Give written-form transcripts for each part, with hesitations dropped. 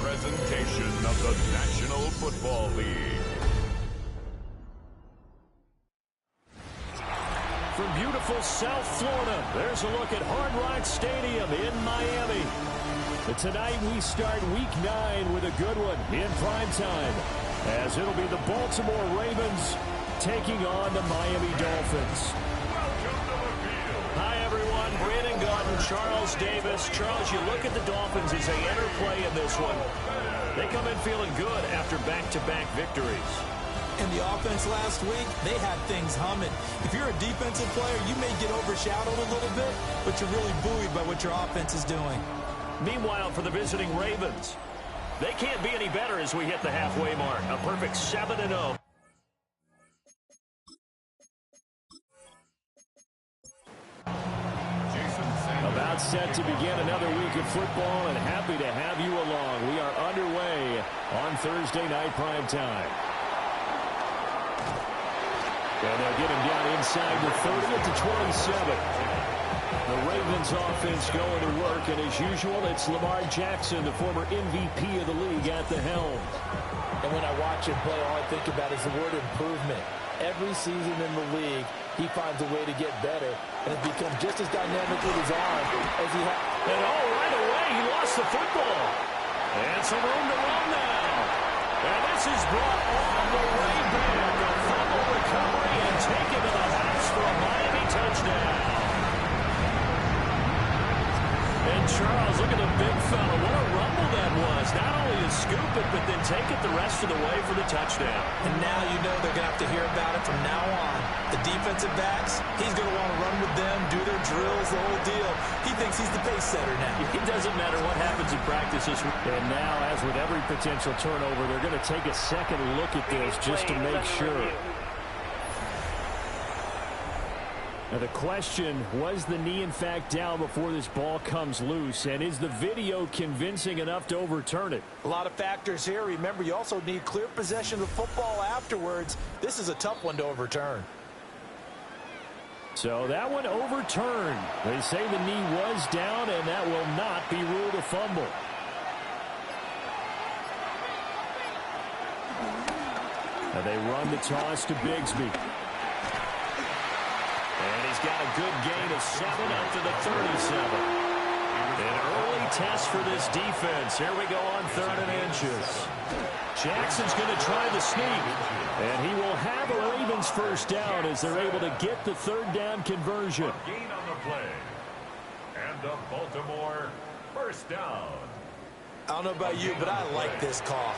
presentation of the National Football League. From beautiful South Florida, there's a look at Hard Rock Stadium in Miami. But tonight we start Week 9 with a good one in prime time, as it'll be the Baltimore Ravens taking on the Miami Dolphins. Hi, everyone. Brandon Gaudin, Charles Davis. Charles, you look at the Dolphins as they enter play in this one. They come in feeling good after back-to-back victories. In the offense last week, they had things humming. If you're a defensive player, you may get overshadowed a little bit, but you're really buoyed by what your offense is doing. Meanwhile, for the visiting Ravens, they can't be any better as we hit the halfway mark. A perfect 7-0. About set to begin another week of football, and happy to have you along. We are underway on Thursday night prime time. And they'll get him down inside the 30 to 27. The Ravens offense going to work, and as usual, it's Lamar Jackson, the former MVP of the league, at the helm. And when I watch him play, all I think about is the word improvement. Every season in the league, he finds a way to get better, and has become just as dynamic with his arm as he has. And right away, he lost the football. And some room to run now. And this is brought all the way back. A fumble recovery and taken to the house for a Miami touchdown. And Charles, look at the big fella. What a rumble that was. Not only to scoop it, but then take it the rest of the way for the touchdown. And now you know they're going to have to hear about it from now on. The defensive backs, he's going to want to run with them, do their drills, the whole deal. He thinks he's the pace setter now. It doesn't matter what happens in practice this week. And now, as with every potential turnover, they're going to take a second look at this just to make sure. Now the question, was the knee in fact down before this ball comes loose? And is the video convincing enough to overturn it? A lot of factors here. Remember, you also need clear possession of the football afterwards. This is a tough one to overturn. So that one overturned. They say the knee was down, and that will not be ruled a fumble. Now they run the toss to Bigsby. And he's got a good gain of 7 up to the 37. An early test for this defense. Here we go on 3rd and inches. Jackson's going to try the sneak. And he will have a Ravens first down as they're able to get the 3rd down conversion. Gain on the play. And the Baltimore first down. I don't know about you, but I like this call.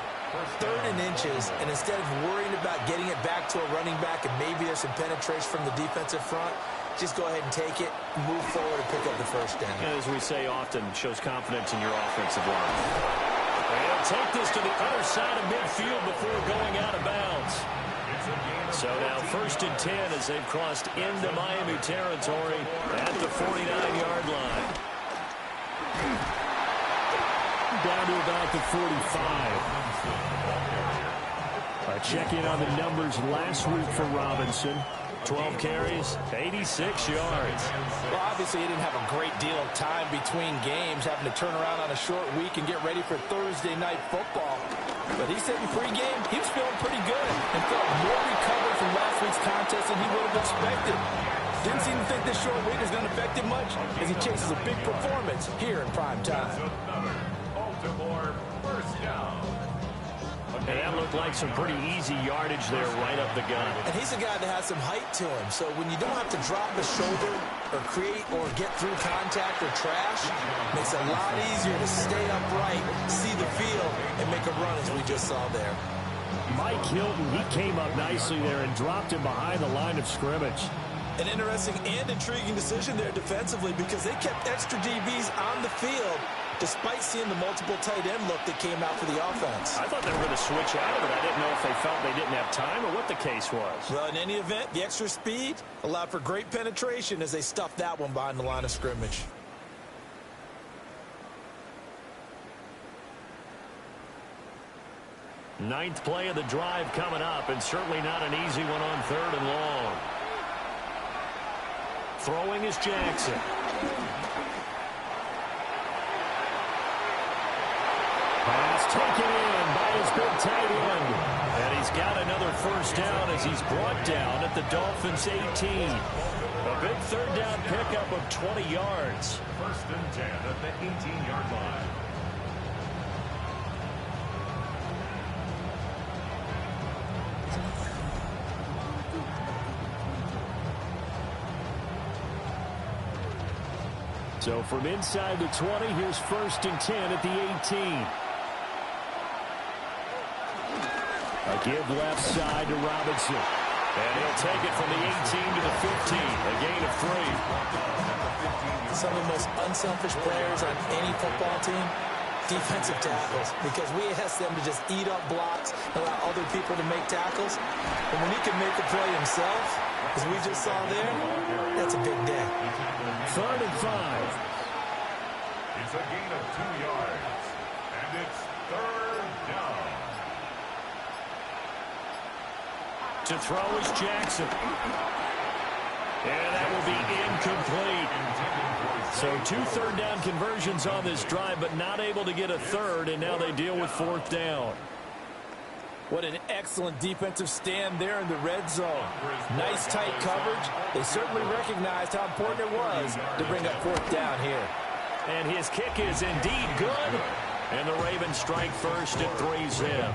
3rd and inches, and instead of worrying about getting it back to a running back and maybe there's some penetration from the defensive front, just go ahead and take it, move forward, and pick up the first down. And as we say often, shows confidence in your offensive line. They'll take this to the other side of midfield before going out of bounds. So now 1st and 10 as they've crossed into Miami territory at the 49-yard line. Down to about the 45. Check in on the numbers last week for Robinson. 12 carries, 86 yards. Well, obviously he didn't have a great deal of time between games, having to turn around on a short week and get ready for Thursday night football. But he said in pregame he was feeling pretty good and felt more recovered from last week's contest than he would have expected. Didn't seem to think this short week was going to affect him much as he chases a big performance here in prime time. Baltimore first down. And that looked like some pretty easy yardage there right up the gut. And he's a guy that has some height to him, so when you don't have to drop a shoulder or create or get through contact or trash, it makes it a lot easier to stay upright, see the field, and make a run as we just saw there. Mike Hilton, he came up nicely there and dropped him behind the line of scrimmage. An interesting and intriguing decision there defensively because they kept extra DBs on the field despite seeing the multiple tight end look that came out for the offense. I thought they were going to switch out of it. I didn't know if they felt they didn't have time or what the case was. Well, in any event, the extra speed allowed for great penetration as they stuffed that one behind the line of scrimmage. Ninth play of the drive coming up, and certainly not an easy one on 3rd and long. Throwing is Jackson. Pass taken in by his big tight end. And he's got another first down as he's brought down at the Dolphins' 18. A big third down pickup of 20 yards. First and 10 at the 18-yard line. So from inside the 20, here's first and 10 at the 18. A give left side to Robinson. And he'll take it from the 18 to the 15. A gain of 3. Some of the most unselfish players on any football team, defensive tackles, because we ask them to just eat up blocks, allow other people to make tackles. And when he can make a play himself, as we just saw there, that's a big day. 3rd and 5. It's a gain of 2 yards. And it's 3rd down. To throw is Jackson. And that will be incomplete. So 2 third down conversions on this drive, but not able to get a third, and now they deal with 4th down. What an excellent defensive stand there in the red zone. Nice tight coverage. They certainly recognized how important it was to bring up 4th down here. And his kick is indeed good. And the Ravens strike first at 3-zip.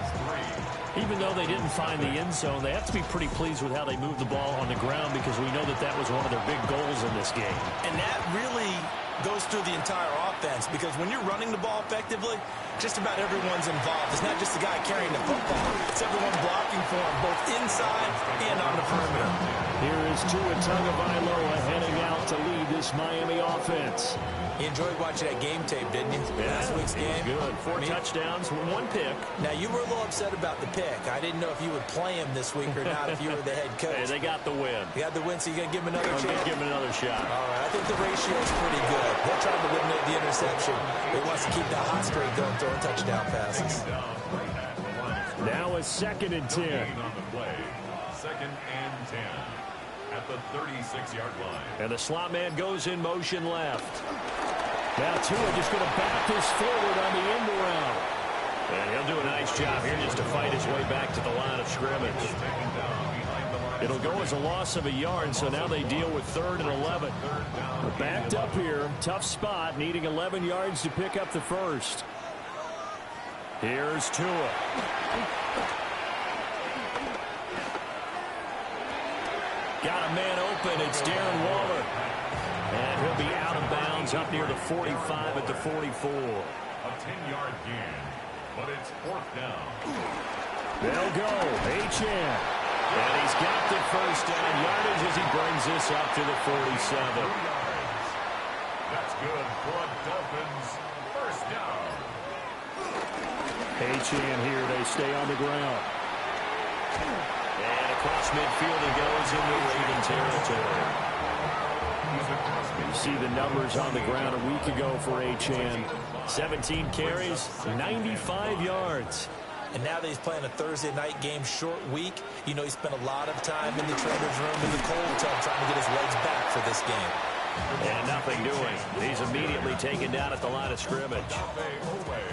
Even though they didn't find the end zone, they have to be pretty pleased with how they moved the ball on the ground, because we know that that was one of their big goals in this game. And that really goes through the entire offense, because when you're running the ball effectively, just about everyone's involved. It's not just the guy carrying the football. It's everyone blocking for him, both inside and on the perimeter. Here is Tua Tagovailoa heading out to lead this Miami offense. You enjoyed watching that game tape, didn't you? Yeah, Last week's game. Good. 4 touchdowns, 1 pick. Now, you were a little upset about the pick. I didn't know if you would play him this week or not if you were the head coach. Hey, they got the win. You got the win, so you're going to give him another I'm chance? give him another shot. All right, I think the ratio is pretty good. He'll try to eliminate the interception. He wants to keep that hot streak going, throwing touchdown passes. Now a 2nd and 10. On the play. 2nd and 10 at the 36-yard line. And the slot man goes in motion left. Now Tua just going to back this forward on the end around. And he'll do a nice job here just to fight his way back to the line of scrimmage. It'll go as a loss of a yard, so now they deal with 3rd and 11. We're backed up here. Tough spot, needing 11 yards to pick up the first. Here's Tua. Got a man open. It's Darren Waller. And he'll be out of bounds up near the 45 at the 44. A 10-yard gain, but it's 4th down. They'll go. Achane. And he's got the first down yardage as he brings this up to the 47. That's good for a Dolphins first down. Achane here. They stay on the ground. And across midfield he goes into Raven territory. You see the numbers on the ground a week ago for Achane. 17 carries, 95 yards. And now that he's playing a Thursday night game, short week, you know he spent a lot of time in the trainer's room in the cold tub trying to get his legs back for this game. And nothing doing. He's immediately taken down at the line of scrimmage.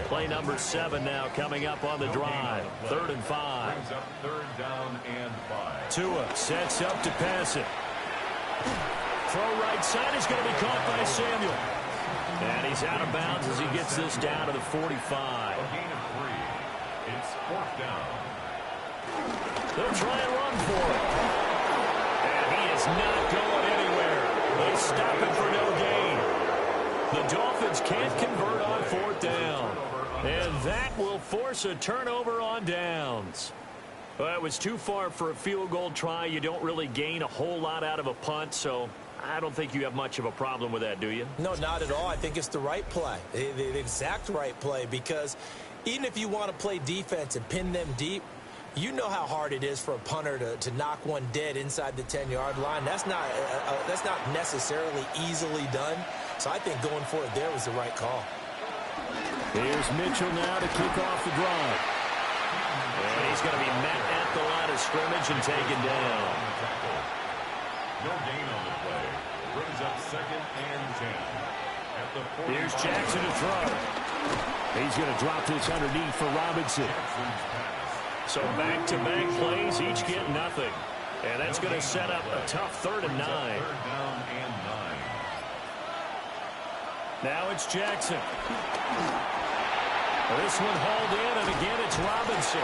Play number 7 now coming up on the drive. 3rd and 5. Brings up 3rd down and 5. Tua sets up to pass it. Throw right side is going to be caught by Samuel. And he's out of bounds as he gets this down to the 45. A gain of 3. It's 4th down. They'll try and run for it. And he is not going anywhere. They stop it for no gain. The Dolphins can't convert on 4th down. And that will force a turnover on downs. Well, it was too far for a field goal try. You don't really gain a whole lot out of a punt, so I don't think you have much of a problem with that, do you? No, not at all. I think it's the right play, the exact right play, because even if you want to play defense and pin them deep, you know how hard it is for a punter to knock one dead inside the 10-yard line. That's not necessarily easily done. So I think going for it there was the right call. Here's Mitchell now to kick off the drive. And he's going to be met at the line of scrimmage and taken down. No gain on the play. Brings up 2nd and 10. At the 40. Here's Jackson to throw. He's going to drop this underneath for Robinson. So back-to-back plays, each get nothing. And that's going to set up a tough 3rd and 9. Now it's Jackson. This one hauled in, and again it's Robinson.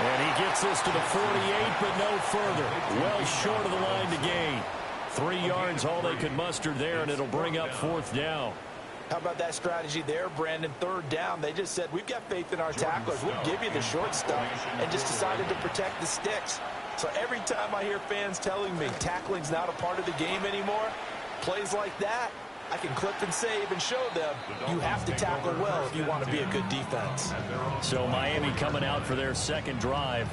And he gets this to the 48, but no further. Well short of the line to gain. 3 yards, all they could muster there, and it'll bring up 4th down. How about that strategy there, Brandon? 3rd down, they just said, we've got faith in our tacklers. We'll give you the short stuff, and just decided to protect the sticks. So every time I hear fans telling me tackling's not a part of the game anymore, plays like that, I can clip and save and show them you have to tackle well if you want to be a good defense. So Miami coming out for their 2nd drive.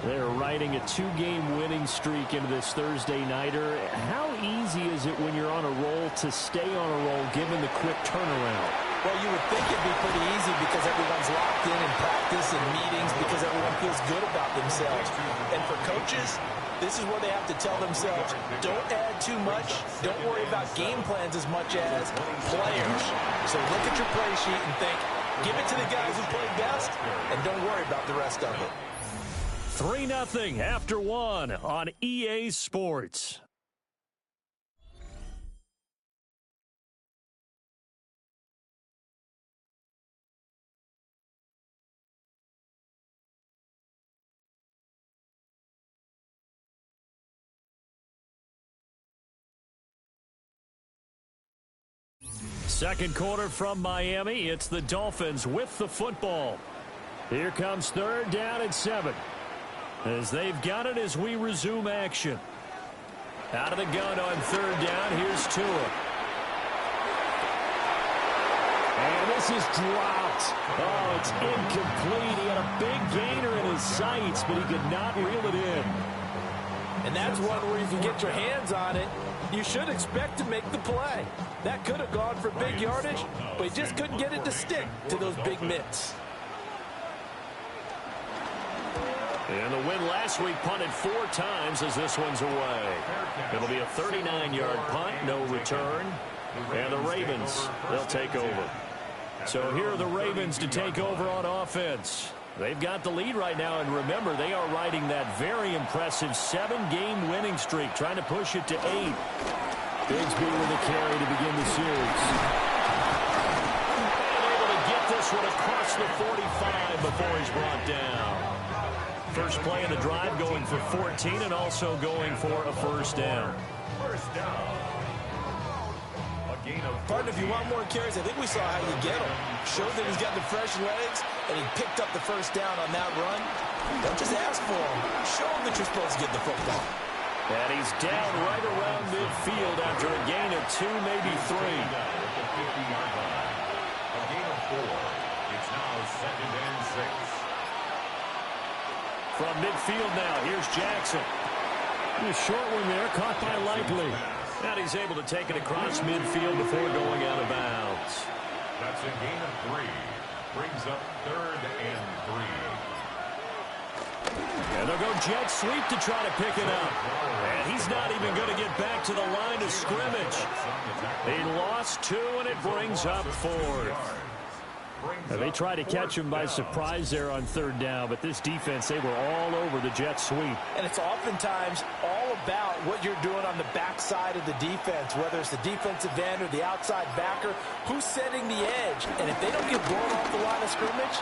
They're riding a 2-game winning streak into this Thursday nighter. How easy is it when you're on a roll to stay on a roll given the quick turnaround? Well, you would think it'd be pretty easy because everyone's locked in practice and meetings because everyone feels good about themselves. And for coaches, this is where they have to tell themselves, don't add too much, don't worry about game plans as much as players. So look at your play sheet and think, give it to the guys who played best, and don't worry about the rest of it. 3-0 after 1 on EA Sports. Second quarter from Miami. It's the Dolphins with the football. Here comes 3rd down and 7. As they've got it as we resume action. Out of the gun on 3rd down. Here's Tua. And this is dropped. Oh, it's incomplete. He had a big gainer in his sights, but he could not reel it in. And that's one where if you get your hands on it, you should expect to make the play. That could have gone for big yardage, but he just couldn't get it to stick to those big mitts. And the win last week punted 4 times as this one's away. It'll be a 39-yard punt, no return. And the Ravens, they'll take over. So here are the Ravens to take over on offense. They've got the lead right now, and remember, they are riding that very impressive 7-game winning streak, trying to push it to 8. Bigsby with a carry to begin the series. And able to get this one across the 45 before he's brought down. First play of the drive going for 14 and also going for a 1st down. First down. Partner, if you want more carries, I think we saw how you get him. Showed that he's got the fresh legs, and he picked up the 1st down on that run. Don't just ask for him. Show him that you're supposed to get the football. And he's down right around midfield after a gain of 2, maybe 3. A gain of 4. It's now 2nd and 6. From midfield now, here's Jackson. A short one there, caught by Likely. And he's able to take it across midfield before going out of bounds. That's a gain of 3. Brings up 3rd and 3. And they'll go jet sweep to try to pick it up. And he's not even going to get back to the line of scrimmage. He lost 2, and it brings up 4th. They tried to catch him by surprise there on 3rd down, but this defense, they were all over the jet sweep. And it's oftentimes all about what you're doing on the backside of the defense, whether it's the defensive end or the outside backer, who's setting the edge. And if they don't get blown off the line of scrimmage,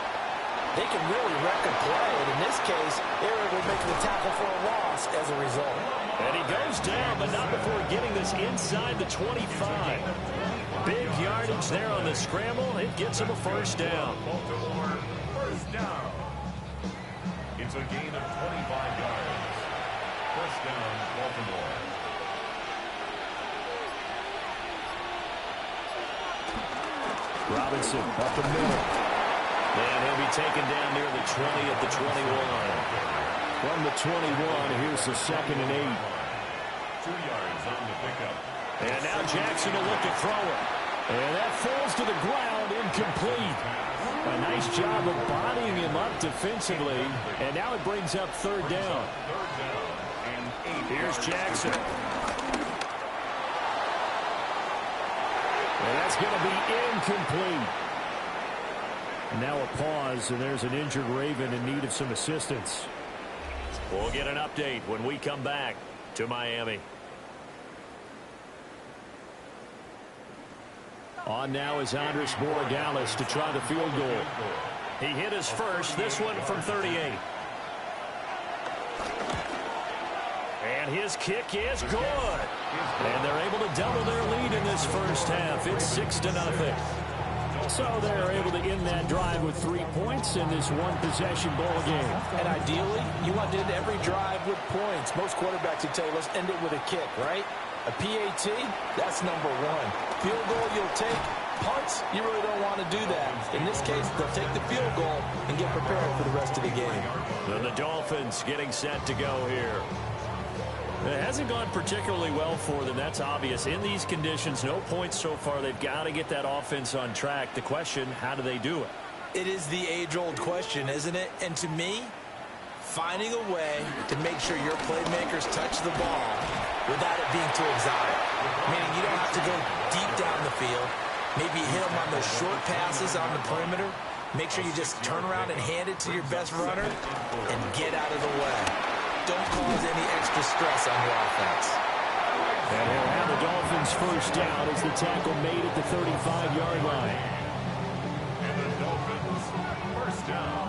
they can really wreck a play. And in this case, they were able to make the tackle for a loss as a result. And he goes down, but not before getting this inside the 25. Big yardage there on the scramble. It gets him a 1st down. Baltimore, 1st down. It's a gain of 25 yards. 1st down, Baltimore. Robinson up the middle. And he'll be taken down near the 20 at the 21. From the 21, here's the 2nd and 8. 2 yards on the pickup. And now Jackson will look to throw it. And that falls to the ground, incomplete. A nice job of bodying him up defensively. And now it brings up 3rd down. 3rd down and 8. Here's Jackson. And that's going to be incomplete. And now a pause, and there's an injured Raven in need of some assistance. We'll get an update when we come back to Miami. On now is Andres Borregales to try the field goal. He hit his first, this one from 38. And his kick is good. And they're able to double their lead in this first half. It's 6-0. So they're able to end that drive with 3 points in this one-possession ball game. And ideally, you want to end every drive with points. Most quarterbacks would tell you, let's end it with a kick, right? A PAT, that's number one. Field goal, you'll take. Punts, you really don't want to do that. In this case, they'll take the field goal and get prepared for the rest of the game. And the Dolphins getting set to go here. It hasn't gone particularly well for them. That's obvious. In these conditions, no points so far. They've got to get that offense on track. The question, how do they do it? It is the age-old question, isn't it? And to me, finding a way to make sure your playmakers touch the ball without it being too exotic. Meaning you don't have to go deep down the field. Maybe hit them on those short passes on the perimeter. Make sure you just turn around and hand it to your best runner and get out of the way. Don't cause any extra stress on your offense. And he'll have the Dolphins first down as the tackle made at the 35-yard line. And the Dolphins first down.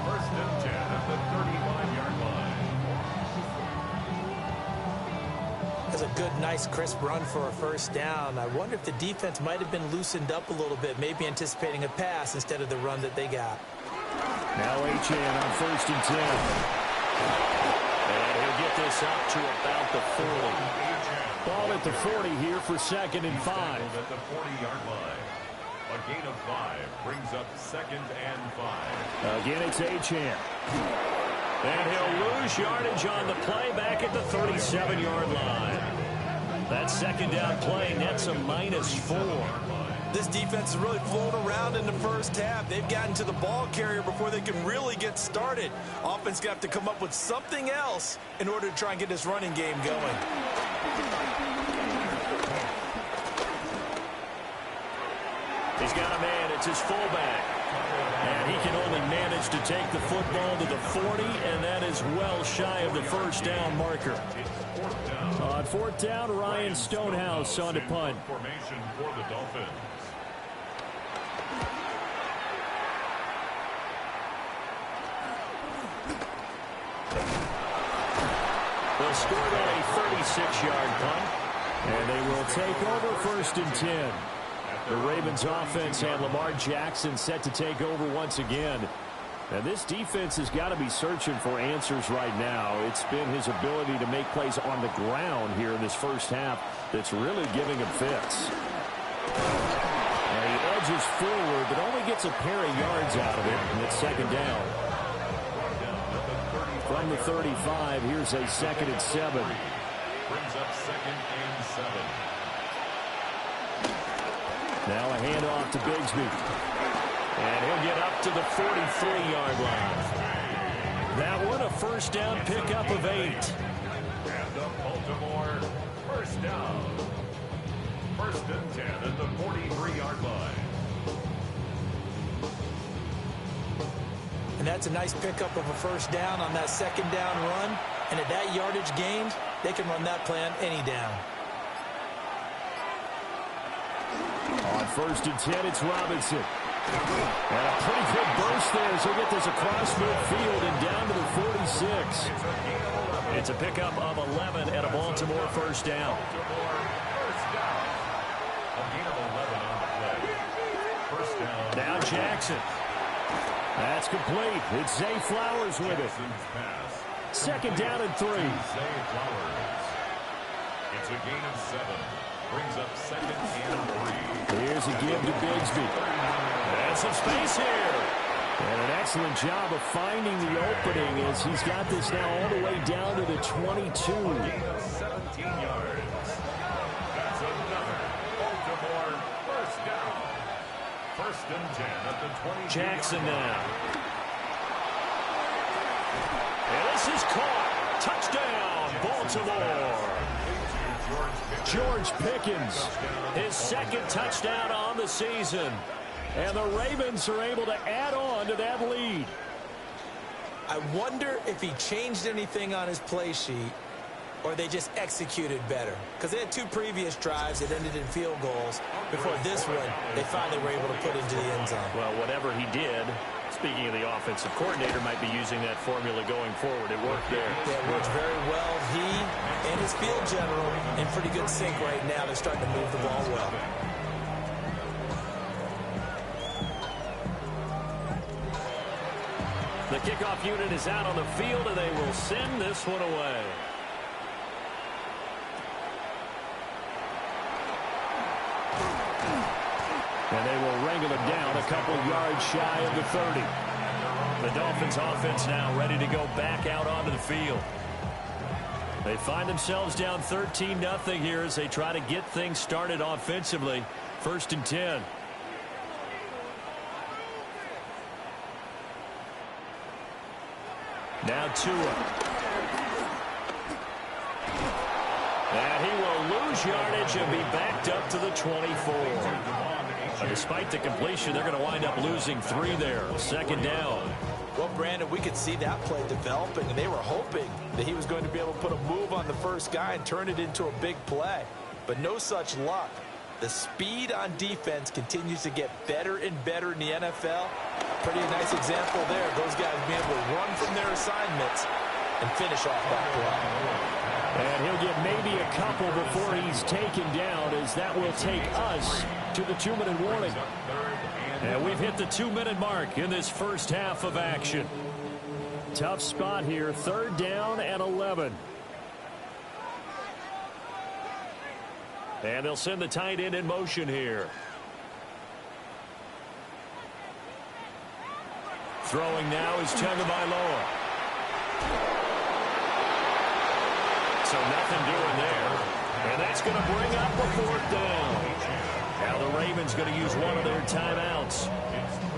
First and 10 at the 35-yard line. That's a good, nice, crisp run for a first down. I wonder if the defense might have been loosened up a little bit, maybe anticipating a pass instead of the run that they got. Now Achane on first and 10. And he'll get this up to about the 40. Ball at the 40 here for 2nd and 5. At the 40-yard line. A gain of 5 brings up 2nd and 5. Again, it's Achane. And he'll lose yardage on the play back at the 37-yard line. That second down play nets a -4. This defense is really floating around in the first half. They've gotten to the ball carrier before they can really get started. Offense got to come up with something else in order to try and get this running game going. He's got a man. It's his fullback. And he can only manage to take the football to the 40, and that is well shy of the first down marker. On 4th down, Ryan Stonehouse on to punt. Formation for the Dolphins. They'll score on a 36-yard punt, and they will take over 1st and 10. The Ravens offense and Lamar Jackson set to take over once again. And this defense has got to be searching for answers right now. It's been his ability to make plays on the ground here in this first half that's really giving him fits. And he edges forward, but only gets a pair of yards out of it, and it's 2nd down. From the 35, here's a 2nd and 7. Brings up 2nd and 7. Now a handoff to Bigsby. And he'll get up to the 43-yard line. That one a first down pickup of 8. And the Baltimore first down. 1st and 10 at the 43-yard line. And that's a nice pickup of a first down on that 2nd down run. And at that yardage gained, they can run that play on any down. On 1st and 10, it's Robinson. And a pretty good burst there as he'll get this across midfield and down to the 46. It's a pickup of 11 at a Baltimore first down. Now Jackson. That's complete. It's Zay Flowers with it. 2nd down and 3. It's a gain of 7. Brings up 2nd and 3. Here's a give to Bigsby. And some space here. And an excellent job of finding the opening as he's got this now all the way down to the 22. 17 yards. That's another Baltimore first down. 1st and 10 at the 20. Jackson now. And this is caught. Touchdown, Baltimore. George Pickens, his 2nd touchdown on the season. And the Ravens are able to add on to that lead. I wonder if he changed anything on his play sheet or they just executed better. Because they had 2 previous drives that ended in field goals. Before this one, they finally were able to put into the end zone. Well, whatever he did, speaking of the offensive coordinator, might be using that formula going forward. It worked there. Yeah, it works very well. He and his field general in pretty good sync right now. They're starting to move the ball well. The kickoff unit is out on the field, and they will send this one away. And they will wrangle him down a couple yards shy of the 30. The Dolphins offense now ready to go back out onto the field. They find themselves down 13-0 here as they try to get things started offensively. 1st and 10. Now Tua. And he will lose yardage and be backed up to the 24. Despite the completion, they're going to wind up losing 3 there. 2nd down. Well, Brandon, we could see that play developing, and they were hoping that he was going to be able to put a move on the first guy and turn it into a big play. But no such luck. The speed on defense continues to get better and better in the NFL. Pretty nice example there. Those guys being able to run from their assignments and finish off that play. And he'll get maybe a couple before he's taken down, as that will take us to the 2-minute warning. And we've hit the 2-minute mark in this first half of action. Tough spot here. 3rd down and 11. And they'll send the tight end in motion here. Throwing now is Tagovailoa. So nothing doing there. And that's going to bring up a 4th down. Now the Ravens going to use one of their timeouts.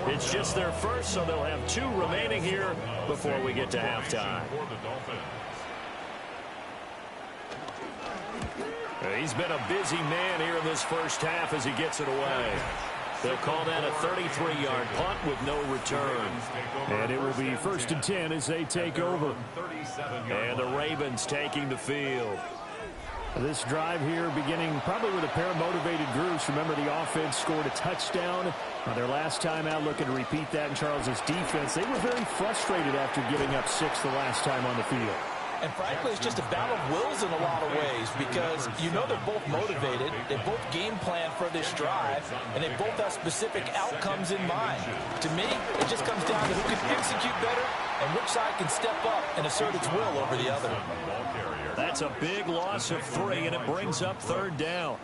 It's just their first, so they'll have 2 remaining here before we get to halftime. He's been a busy man here in this first half as he gets it away. They'll call that a 33-yard punt with no return. And it will be 1st and 10 as they take over. And the Ravens taking the field. This drive here beginning probably with a pair of motivated groups. Remember, the offense scored a touchdown on their last time out, looking to repeat that in Charles's defense. They were very frustrated after giving up 6 the last time on the field. And frankly, it's just a battle of wills in a lot of ways, because you know they're both motivated, they both game plan for this drive, and they both have specific outcomes in mind. To me, it just comes down to who can execute better and which side can step up and assert its will over the other. That's a big loss of 3, and it brings up 3rd down.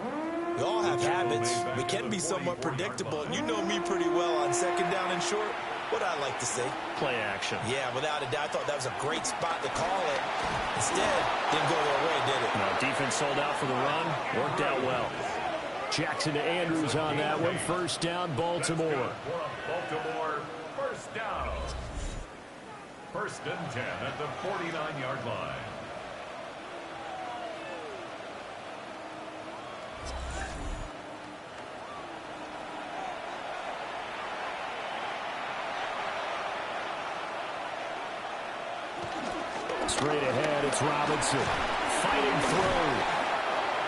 We all have habits. We can be somewhat predictable, and you know me pretty well on 2nd down and short. What I like to see. Play action. Yeah, without a doubt. I thought that was a great spot to call it. Instead, didn't go their way, did it? No, defense sold out for the run. Worked out well. Jackson to Andrews on that one. 1st down, Baltimore. Baltimore, 1st down. 1st and 10 at the 49-yard line. Straight ahead, it's Robinson. Fighting through.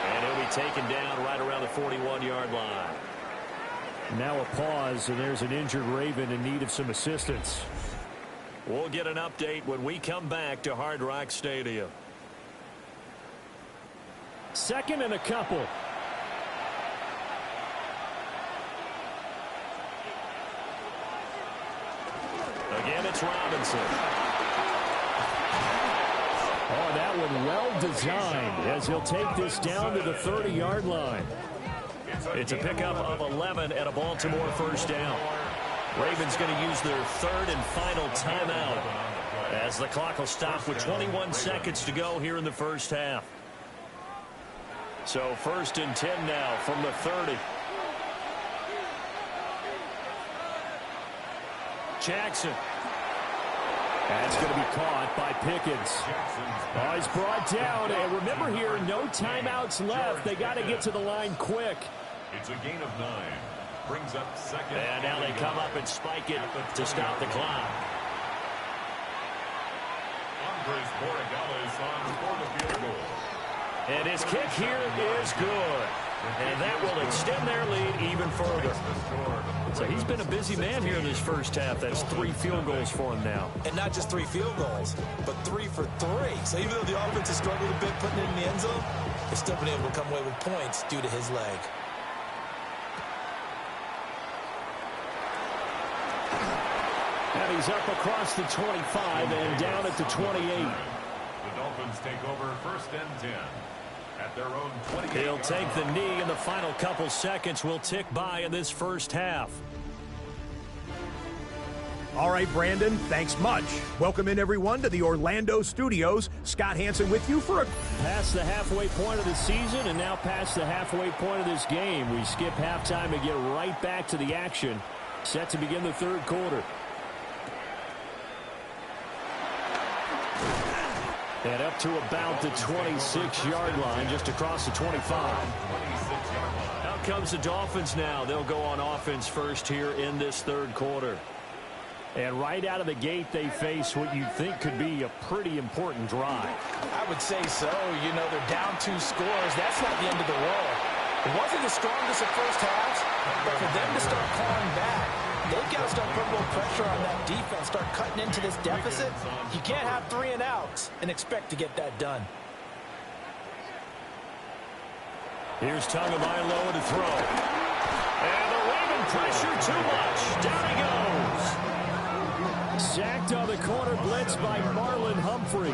And he'll be taken down right around the 41-yard line. Now a pause, and there's an injured Raven in need of some assistance. We'll get an update when we come back to Hard Rock Stadium. 2nd and a couple. Again, it's Robinson. Oh, that one well designed as he'll take this down to the 30-yard line. It's a pickup of 11 and a Baltimore 1st down. Ravens going to use their 3rd and final timeout as the clock will stop with 21 seconds to go here in the first half. So 1st and 10 now from the 30. Jackson. That's going to be caught by Pickens. Oh, he's brought down. And remember here, no timeouts left. They got to get to the line quick. It's a gain of 9. Brings up second. And now they come up and spike it to stop the clock. Andres Borregales on for the field goal. And his kick here is good. And that will extend their lead even further. So he's been a busy man here in this first half. That's 3 field goals for him now. And not just 3 field goals, but 3 for 3. So even though the offense has struggled a bit putting it in the end zone, they've still been able to come away with points due to his leg. And he's up across the 25 and down at the 28. The Dolphins take over 1st and 10 at their own 28. He'll take the knee, and the final couple seconds will tick by in this first half. All right, Brandon, thanks much. Welcome in, everyone, to the Orlando studios. Scott Hansen with you for a... Past the halfway point of the season and now past the halfway point of this game. We skip halftime and get right back to the action. Set to begin the third quarter. And up to about the 26-yard line, just across the 25. Out comes the Dolphins now. They'll go on offense first here in this third quarter. And right out of the gate, they face what you'd think could be a pretty important drive. I would say so. You know, they're down 2 scores. That's not the end of the world. It wasn't the strongest of first halves, but for them to start clawing back, they've got to start putting more pressure on that defense, start cutting into this deficit. You can't have 3 and outs and expect to get that done. Here's Tagovailoa to throw. And the Raven pressure too much. Down he goes. Sacked on the corner blitz by Marlon Humphrey.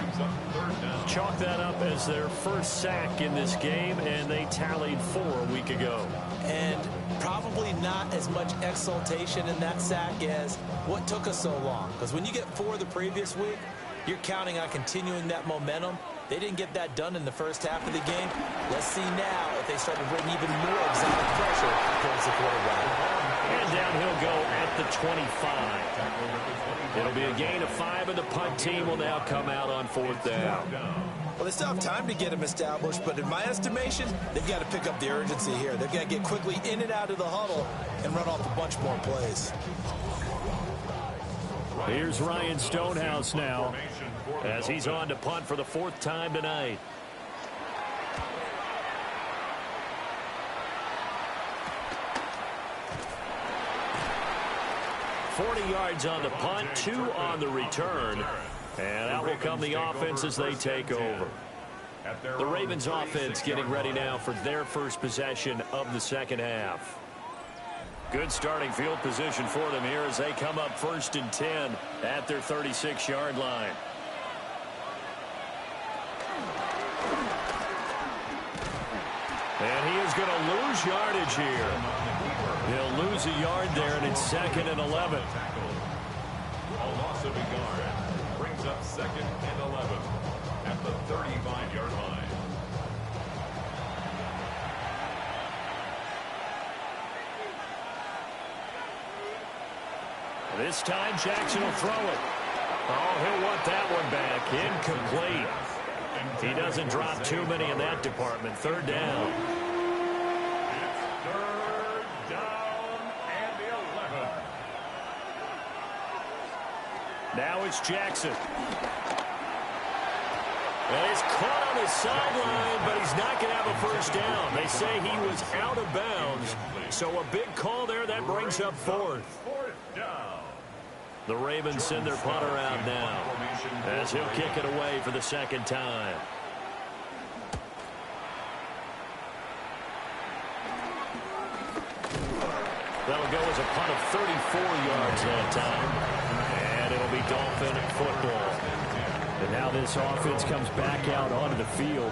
Chalk that up as their first sack in this game, and they tallied 4 a week ago. And probably not as much exultation in that sack as what took us so long. Because when you get 4 the previous week, you're counting on continuing that momentum. They didn't get that done in the first half of the game. Let's see now if they start to bring even more exotic pressure towards the quarterback. And down he'll go at the 25. It'll be a gain of 5, and the punt team will now come out on 4th down. Well, they still have time to get him established, but in my estimation, they've got to pick up the urgency here. They've got to get quickly in and out of the huddle and run off a bunch more plays. Here's Ryan Stonehouse now as he's on to punt for the 4th time tonight. $40 yards on the punt, 2 on the return. And out will come the offense as they take over. The Ravens offense getting ready now for their first possession of the second half. Good starting field position for them here as they come up 1st and 10 at their 36-yard line. And he is going to lose yardage here. He'll lose a yard there, and it's 2nd and 11. A loss of a yard brings up 2nd and 11 at the 35-yard line. This time Jackson will throw it. Oh, he'll want that one back. Incomplete. He doesn't drop too many in that department. 3rd down. It's 3rd down and 11. Now it's Jackson. And he's caught on the sideline, but he's not going to have a first down. They say he was out of bounds. So a big call there. That brings up 4th. 4th down. The Ravens send their punter out now as he'll kick it away for the 2nd time. That'll go as a punt of 34 yards that time. And it'll be Dolphin football. And now this offense comes back out onto the field.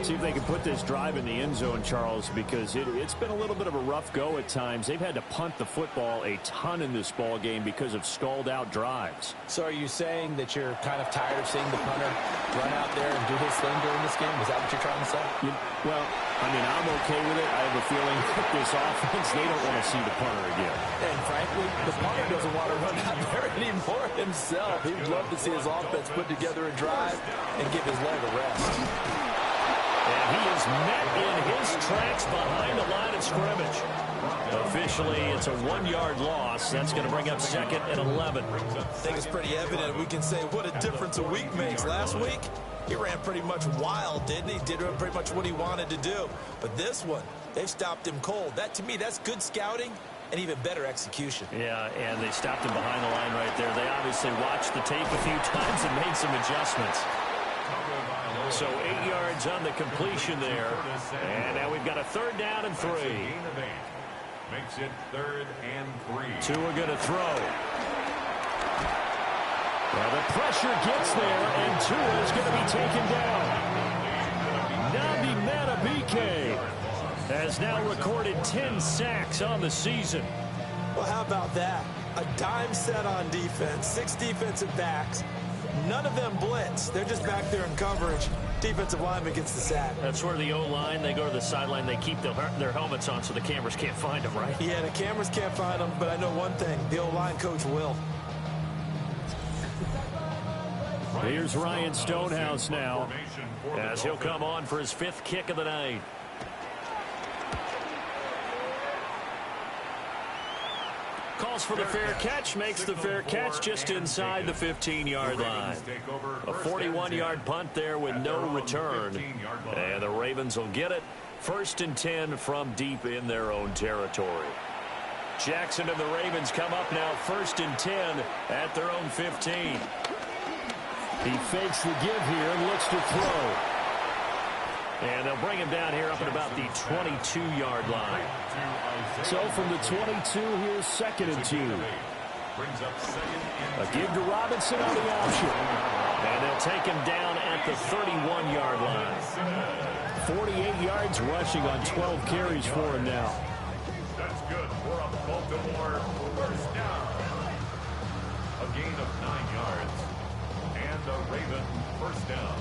See if they can put this drive in the end zone, Charles, because it's been a little bit of a rough go at times. They've had to punt the football a ton in this ball game because of stalled out drives. So are you saying that you're kind of tired of seeing the punter run out there and do his thing during this game? Is that what you're trying to say? Well, I mean, I'm okay with it. I have a feeling that this offense, they don't want to see the punter again. And frankly, the punter doesn't want to run out there anymore himself. He'd love to see his offense put together a drive and give his leg a rest. And he is met in his tracks behind the line of scrimmage. Officially, it's a 1-yard loss. That's going to bring up 2nd and 11. I think it's pretty evident. We can say what a difference a week makes. Last week, he ran pretty much wild, didn't he? Did pretty much what he wanted to do. But this one, they've stopped him cold. That, to me, that's good scouting and even better execution. Yeah, and they stopped him behind the line right there. They obviously watched the tape a few times and made some adjustments. So 8 yards on the completion there. And now we've got a 3rd down and 3. Makes it 3rd and 3. Tua going to throw. Well, the pressure gets there, and Tua is going to be taken down. Nabi Matabike has now recorded 10 sacks on the season. Well, how about that? A dime set on defense, 6 defensive backs. None of them blitz. They're just back there in coverage. Defensive lineman gets the sack. That's where the O-line, they go to the sideline, they keep their helmets on so the cameras can't find them, right? Yeah, the cameras can't find them, but I know one thing. The O-line coach will. Here's Ryan Stonehouse now, as he'll come on for his 5th kick of the night. Calls for the fair catch, makes the fair catch just inside the 15-yard line. A 41-yard punt there with no return. And the Ravens will get it. 1st and 10 from deep in their own territory. Jackson and the Ravens come up now 1st and 10 at their own 15. He fakes the give here and looks to throw. And they'll bring him down here up at about the 22-yard line. So from the 22, here's 2nd and 2. A give to Robinson on the option. And they'll take him down at the 31-yard line. 48 yards rushing on 12 carries for him now. That's good for a Baltimore 1st down. A gain of 9 yards. And a Raven 1st down.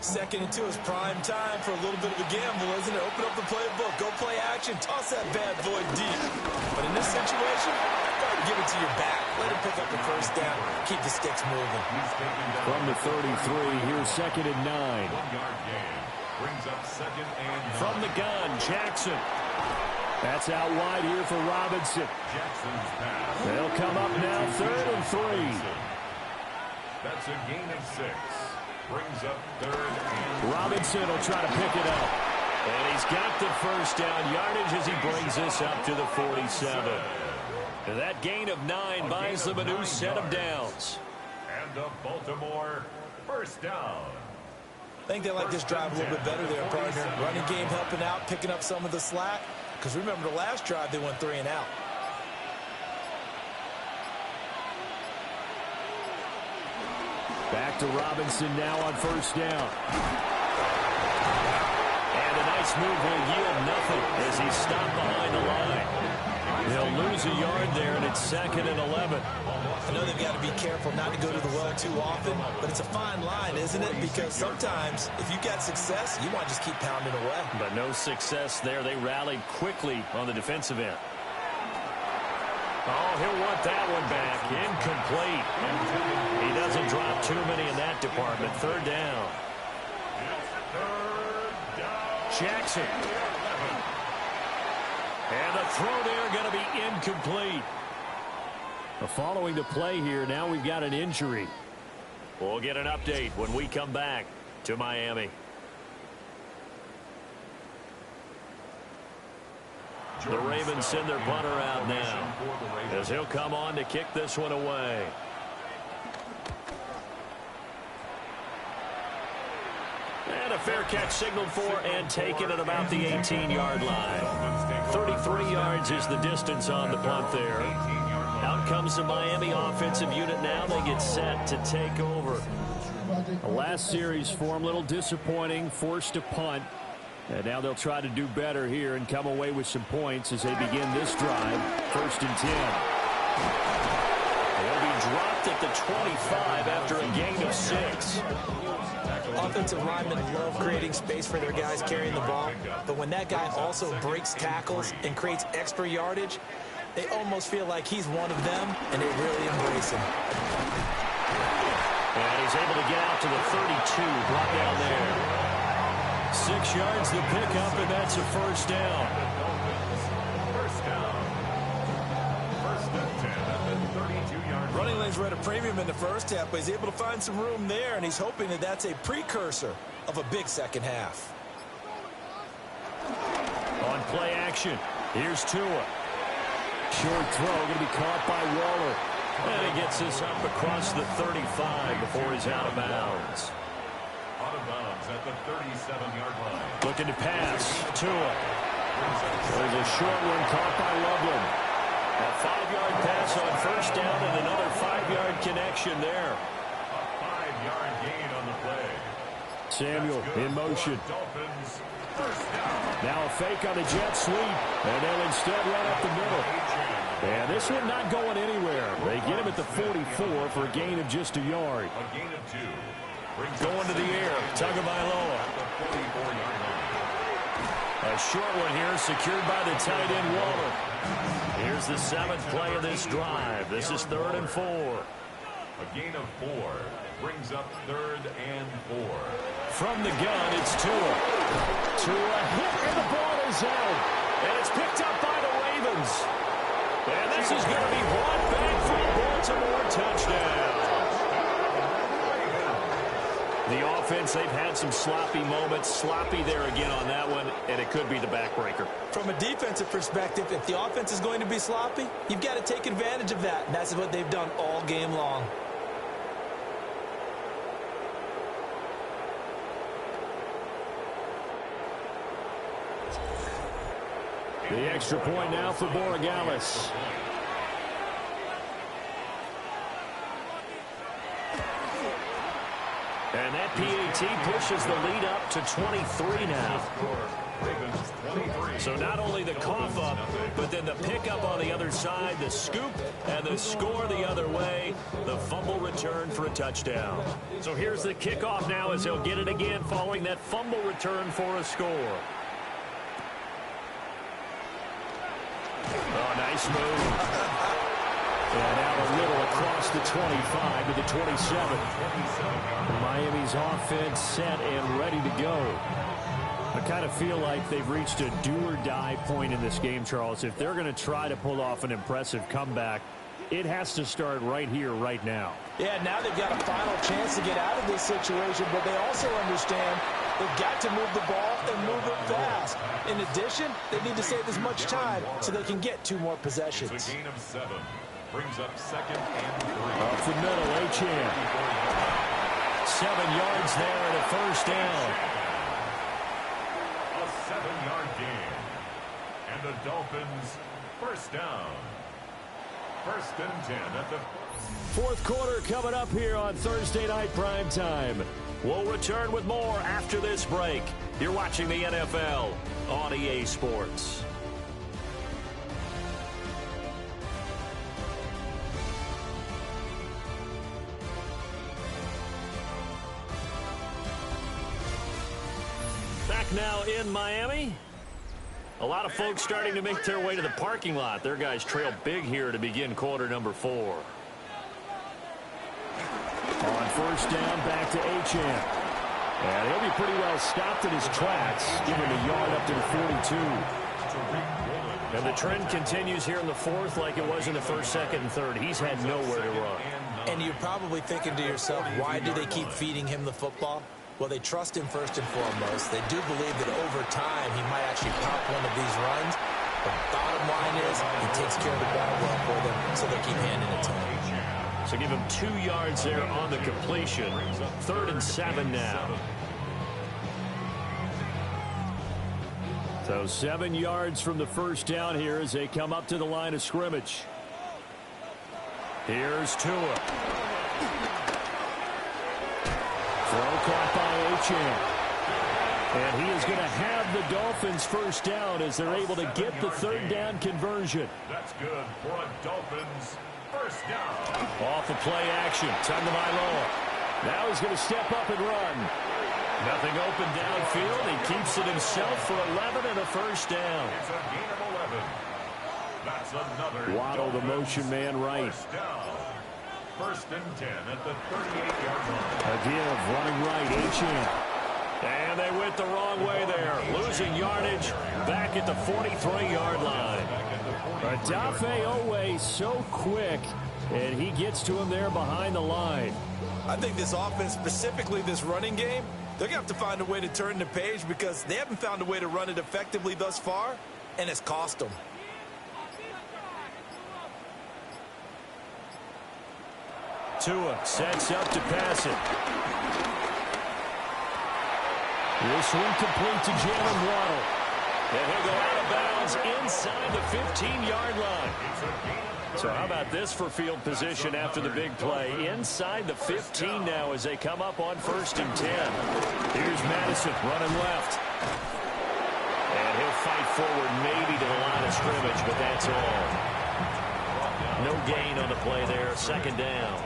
2nd and 2 is prime time for a little bit of a gamble, isn't it? Open up the playbook, go play action, toss that bad boy deep. But in this situation, go ahead and give it to your back. Let him pick up the 1st down, keep the sticks moving. From the 33, here's 2nd and 9. 1-yard gain. Brings up 2nd and 9. From the gun, Jackson. That's out wide here for Robinson. Jackson's pass. They'll come up now 3rd and 3. That's a gain of 6. Brings up 3rd and Robinson will try to pick it up. And he's got the 1st down yardage as he brings this up to the 47. And that gain of 9 buys them a new set of downs. And a Baltimore 1st down. I think they like this drive a little bit better there, partner. Running game helping out, picking up some of the slack. Because remember the last drive, they went 3 and out. Back to Robinson now on 1st down. And a nice move will yield nothing as he's stopped behind the line. They'll lose a yard there, and it's 2nd and 11. I know they've got to be careful not to go to the well too often, but it's a fine line, isn't it? Because sometimes, if you got success, you want to just keep pounding away. But no success there. They rallied quickly on the defensive end. Oh, he'll want that one back. Incomplete. He doesn't drop too many in that department. 3rd down. Jackson. And the throw there going to be incomplete. Following the play here, now we've got an injury. We'll get an update when we come back to Miami. The Ravens send their punter out now as he'll come on to kick this one away. And a fair catch signaled for and taken at about the 18-yard line. 33 yards is the distance on the punt there. Out comes the Miami offensive unit now. They get set to take over. The last series for them, a little disappointing, forced to punt. And now they'll try to do better here and come away with some points as they begin this drive. 1st and 10. They'll be dropped at the 25 after a gain of 6. Offensive linemen love creating space for their guys carrying the ball, but when that guy also breaks tackles and creates extra yardage, they almost feel like he's one of them, and they really embrace him. And he's able to get out to the 32, brought down there. 6 yards the pickup, and that's a 1st down. Dolphins were at a premium in the first half, but he's able to find some room there, and he's hoping that that's a precursor of a big second half. On play action, here's Tua. Short throw going to be caught by Waller. And he gets this up across the 35 before he's out of bounds. Out of bounds at the 37-yard line. Looking to pass. Tua. There's a short one caught by Loveland. A 5-yard pass on first down and another 5-yard connection there. A 5-yard gain on the play. Samuel in motion. Dolphins, first down. Now a fake on the jet sweep. And they'll instead run up the middle. And this one not going anywhere. They get him at the 44 for a gain of just a yard. A gain of 2. Going to the air. Tagovailoa. A short one here secured by the tight end Waller. Here's the 7th play of this drive. This is 3rd and 4. A gain of 4 brings up 3rd and 4. From the gun, it's Tua. Tua hit and the ball is out. And it's picked up by the Ravens. And this is going to be brought back for a Baltimore touchdown. The offense, they've had some sloppy moments. Sloppy there again on that one, and it could be the backbreaker. From a defensive perspective, if the offense is going to be sloppy, you've got to take advantage of that. And that's what they've done all game long. The extra point now for Borregales. And that PAT pushes the lead up to 23 now. So not only the cough up, but then the pickup on the other side, the scoop, and the score the other way, the fumble return for a touchdown. So here's the kickoff now as he'll get it again following that fumble return for a score. Oh, nice move. And out a little across the 25 to the 27. Miami's offense set and ready to go. I kind of feel like they've reached a do-or-die point in this game, Charles. If they're going to try to pull off an impressive comeback, it has to start right here, right now. Yeah, now they've got a final chance to get out of this situation, but they also understand they've got to move the ball and move it fast. In addition, they need to save as much time so they can get 2 more possessions. It's a gain of 7. Brings up 2nd and 3. Off the middle, Achane. 7 yards there and a first down. A 7-yard gain. And the Dolphins, first down. 1st and 10 at the 4th quarter coming up here on Thursday Night Primetime. We'll return with more after this break. You're watching the NFL on EA Sports. Back now in Miami. A lot of folks starting to make their way to the parking lot. Their guys trail big here to begin quarter number 4. On first down, back to Achane. And he'll be pretty well stopped in his tracks, giving him a yard up to the 42. And the trend continues here in the 4th like it was in the 1st, 2nd, and 3rd. He's had nowhere to run. And you're probably thinking to yourself, why do they keep feeding him the football? Well, they trust him first and foremost. They do believe that over time he might actually pop one of these runs. But bottom line is he takes care of the ball well for them, so they keep handing it to him. So give him 2 yards there on the completion. 3rd and 7 now. So 7 yards from the first down here as they come up to the line of scrimmage. Here's Tua. Throw caught by Achane. And he is going to have the Dolphins first down as they're able to get the 3rd down conversion. That's good for a Dolphins first down. Off the play action. Tagovailoa. Now he's going to step up and run. Nothing open downfield. He keeps it himself for 11 and a first down. It's a gain of 11. That's another Waddle, the motion man, right. First down. 1st and 10 at the 38-yard line. A give, running right, Achane. And they went the wrong way there. Losing yardage back at the 43-yard line. Adafe Owe so quick, and he gets to him there behind the line. I think this offense, specifically this running game, they're going to have to find a way to turn the page because they haven't found a way to run it effectively thus far, and it's cost them. Tua sets up to pass it. This one complete to Jalen Waddle. And he'll go out of bounds inside the 15-yard line. So how about this for field position after the big play? Inside the 15 now as they come up on 1st and 10. Here's Madison running left. And he'll fight forward maybe to the line of scrimmage, but that's all. No gain on the play there, 2nd down.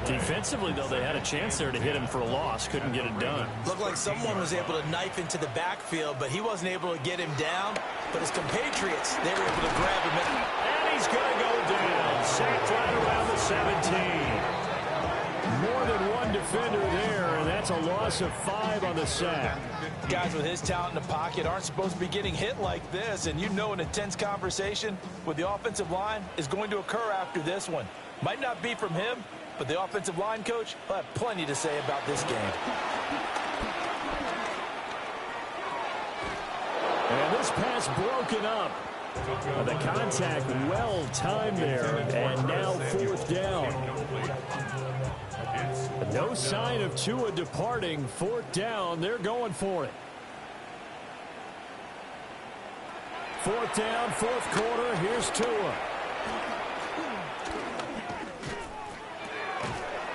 Defensively, though, they had a chance there to hit him for a loss. Couldn't get it done. Looked like someone was able to knife into the backfield, but he wasn't able to get him down. But his compatriots, they were able to grab him. And he's going to go down. Sacked right around the 17. More than one defender there, and that's a loss of 5 on the sack. Guys with his talent in the pocket aren't supposed to be getting hit like this, and you know an intense conversation with the offensive line is going to occur after this one. Might not be from him, but the offensive line coach will have plenty to say about this game. And this pass broken up. The contact well timed there, and now 4th down. No sign of Tua departing. 4th down, they're going for it. 4th down, 4th quarter, here's Tua.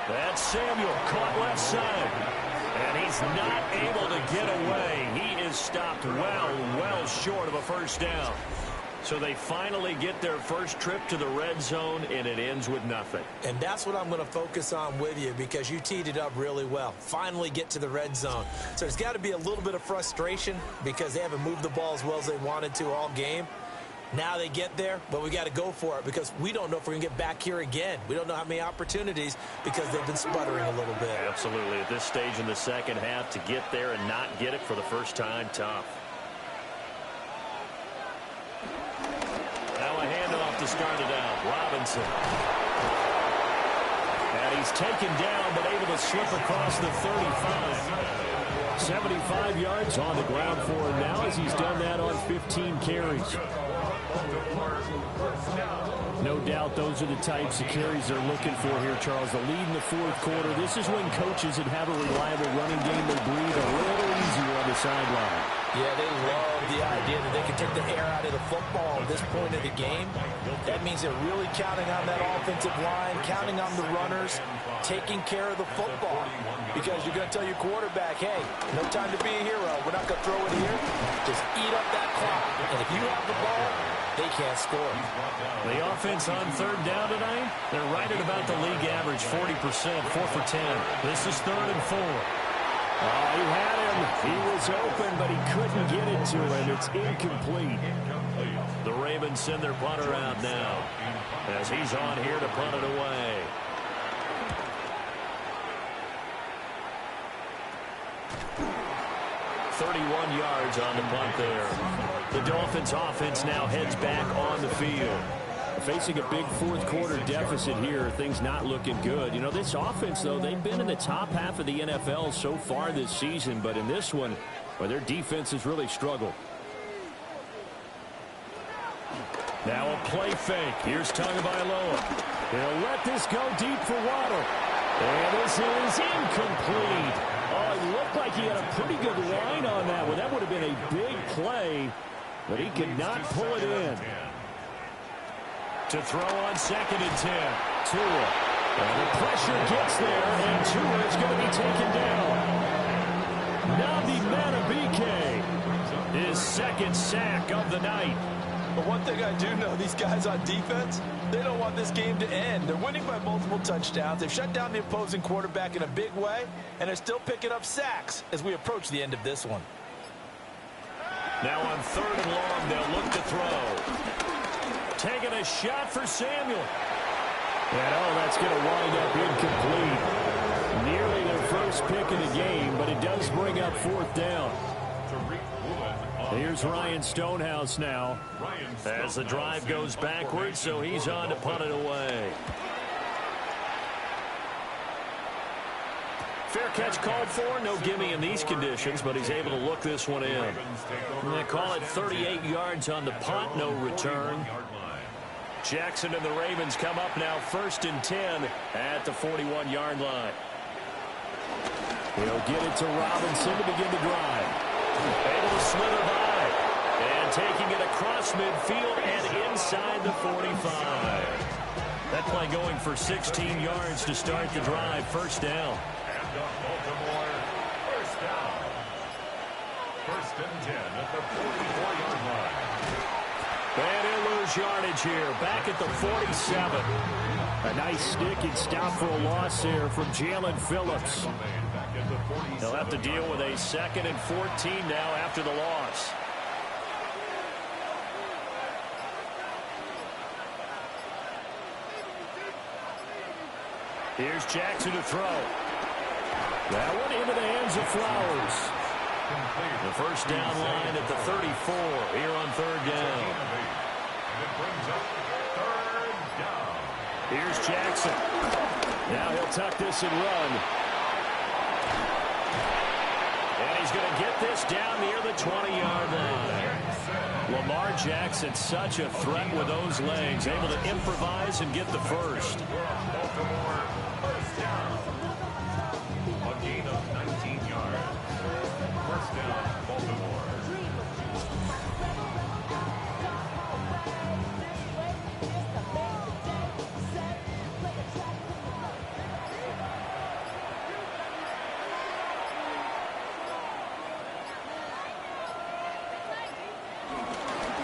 That's Samuel, caught left side. And he's not able to get away. He is stopped well short of a 1st down. So they finally get their first trip to the red zone, and it ends with nothing. And that's what I'm going to focus on with you because you teed it up really well. Finally get to the red zone. So there's got to be a little bit of frustration because they haven't moved the ball as well as they wanted to all game. Now they get there, but we got to go for it because we don't know if we're going to get back here again. We don't know how many opportunities because they've been sputtering a little bit. Absolutely. At this stage in the second half, to get there and not get it for the first time, tough. Now a handoff to start it out. Robinson. And he's taken down, but able to slip across the 35. 75 yards on the ground for him now as he's done that on 15 carries. No doubt those are the types of carries they're looking for here, Charles. The lead in the 4th quarter. This is when coaches that have a reliable running game will breathe a little easier on the sideline. Yeah, they love the idea that they can take the air out of the football at this point of the game. That means they're really counting on that offensive line, counting on the runners, taking care of the football. Because you're going to tell your quarterback, hey, no time to be a hero. We're not going to throw it here. Just eat up that clock. And if you have the ball, they can't score. The offense on 3rd down tonight, they're right at about the league average, 40%, 4 for 10. This is 3rd and 4. Oh, he had him. He was open, but he couldn't get it to him. It's incomplete. The Ravens send their punter out now as he's on here to punt it away. .31 yards on the punt there. The Dolphins offense now heads back on the field. Facing a big 4th quarter deficit here, things not looking good. You know, this offense, though, they've been in the top half of the NFL so far this season, but in this one, well, their defense has really struggled. Now a play fake. Here's Tagovailoa. He'll let this go deep for Waddle. And this is incomplete. Oh, it looked like he had a pretty good line on that one. That would have been a big play, but he could not pull it in. To throw on 2nd and 10. Tua. And the pressure gets there, and Tua is going to be taken down. Nabi Matabike, his 2nd sack of the night. But one thing I do know, these guys on defense, they don't want this game to end. They're winning by multiple touchdowns. They've shut down the opposing quarterback in a big way, and they're still picking up sacks as we approach the end of this one. Now on 3rd and long, they'll look to throw. Taking a shot for Samuel. And that's going to wind up incomplete. Nearly their first pick of the game, but it does bring up 4th down. Here's Ryan Stonehouse now as the drive goes backwards, so he's on to punt it away. Fair catch called for. No gimme in these conditions, but he's able to look this one in. And they call it 38 yards on the punt, no return. Jackson and the Ravens come up now 1st and 10 at the 41-yard line. He'll get it to Robinson to begin the drive. Able to slither by. And taking it across midfield and inside the 45. That play going for 16 yards to start the drive. 1st down. Baltimore, 1st down. 1st and 10 at the 44-yard line. And he'll lose yardage here. Back at the 47. A nice stick and stop for a loss here from Jalen Phillips. They'll have to deal with a 2nd and 14 now after the loss. Here's Jackson to throw. That one into the hands of Flowers. The 1st down line at the 34 here on 3rd down. It brings up 3rd down. Here's Jackson. Now he'll tuck this and run. And he's going to get this down near the 20-yard line. Lamar Jackson, such a threat with those legs, able to improvise and get the 1st. Baltimore, 1st down. A gain of 19 yards. 1st down, Baltimore.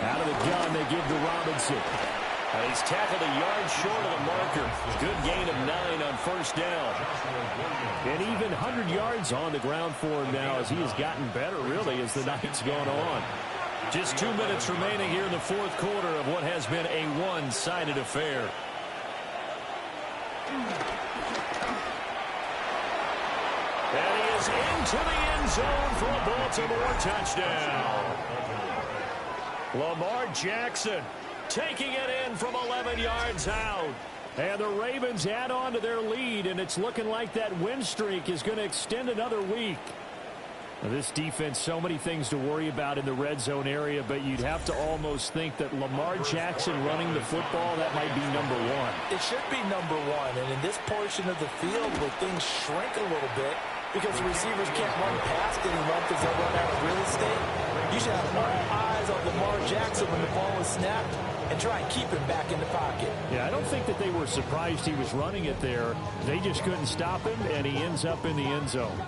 Out of the gun, they give to Robinson. He's tackled a yard short of the marker. Good gain of 9 on 1st down. And even 100 yards on the ground for him now as he has gotten better, really, as the night's gone on. Just 2 minutes remaining here in the 4th quarter of what has been a one-sided affair. And he is into the end zone for a Baltimore touchdown. Lamar Jackson taking it in from 11 yards out. And the Ravens add on to their lead, and it's looking like that win streak is going to extend another week. Now, this defense, so many things to worry about in the red zone area, but you'd have to almost think that Lamar Jackson running the football, that might be number 1. It should be number 1, and in this portion of the field where things shrink a little bit because the receivers can't run past anyone because they'll run out of real estate, you should have all eyes on Lamar Jackson when the ball is snapped and try and keep him back in the pocket. Yeah, I don't think that they were surprised he was running it there. They just couldn't stop him, and he ends up in the end zone.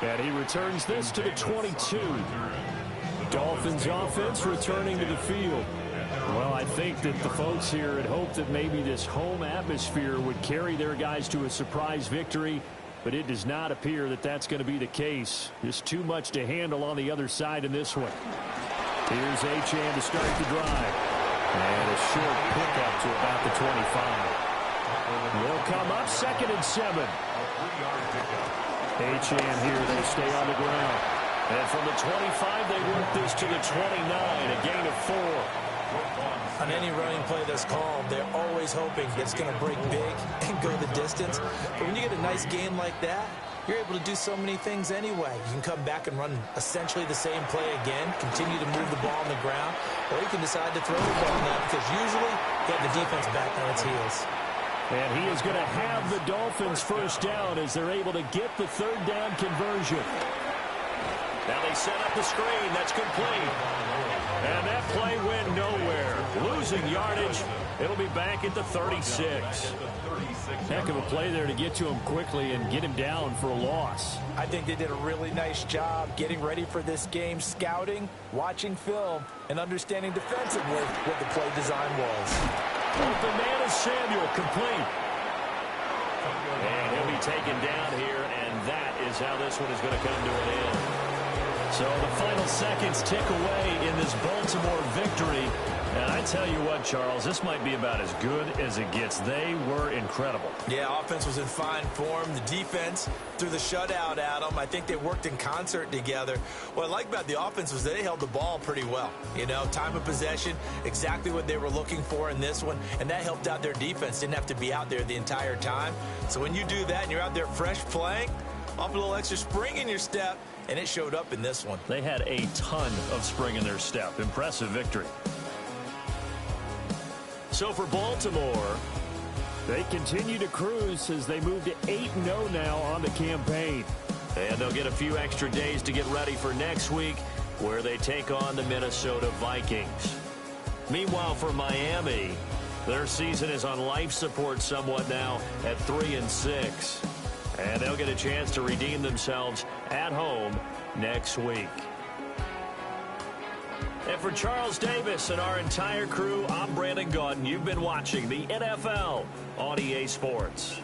And he returns this to the 22. Dolphins offense returning to the field. Well, I think that the folks here had hoped that maybe this home atmosphere would carry their guys to a surprise victory, but it does not appear that that's going to be the case. Just too much to handle on the other side in this one. Here's Achane to start the drive. And a short pickup to about the 25. Will come up 2nd and 7. Achane here, they stay on the ground. And from the 25, they work this to the 29, a gain of 4. On any running play that's called, they're always hoping it's going to break big and go the distance. But when you get a nice game like that, you're able to do so many things anyway. You can come back and run essentially the same play again, continue to move the ball on the ground, or you can decide to throw the ball now because usually you have the defense back on its heels. And he is going to have the Dolphins 1st down as they're able to get the 3rd down conversion. Now they set up the screen. That's complete. And that play went nowhere. Losing yardage. It'll be back at the 36. Heck of a play there to get to him quickly and get him down for a loss. I think they did a really nice job getting ready for this game, scouting, watching film, and understanding defensively what the play design was. Open man is Samuel, complete. And he'll be taken down here, and that is how this one is going to come to an end. So the final seconds tick away in this Baltimore victory. And I tell you what, Charles, this might be about as good as it gets. They were incredible. Yeah, offense was in fine form. The defense threw the shutout at them. I think they worked in concert together. What I like about the offense was they held the ball pretty well. You know, time of possession, exactly what they were looking for in this one, and that helped out their defense. Didn't have to be out there the entire time. So when you do that and you're out there fresh playing, off a little extra spring in your step, and it showed up in this one. They had a ton of spring in their step. Impressive victory. So for Baltimore, they continue to cruise as they move to 8-0 now on the campaign. And they'll get a few extra days to get ready for next week, where they take on the Minnesota Vikings. Meanwhile, for Miami, their season is on life support somewhat now at 3-6. And they'll get a chance to redeem themselves at home next week. And for Charles Davis and our entire crew, I'm Brandon Gaudin. You've been watching the NFL on EA Sports.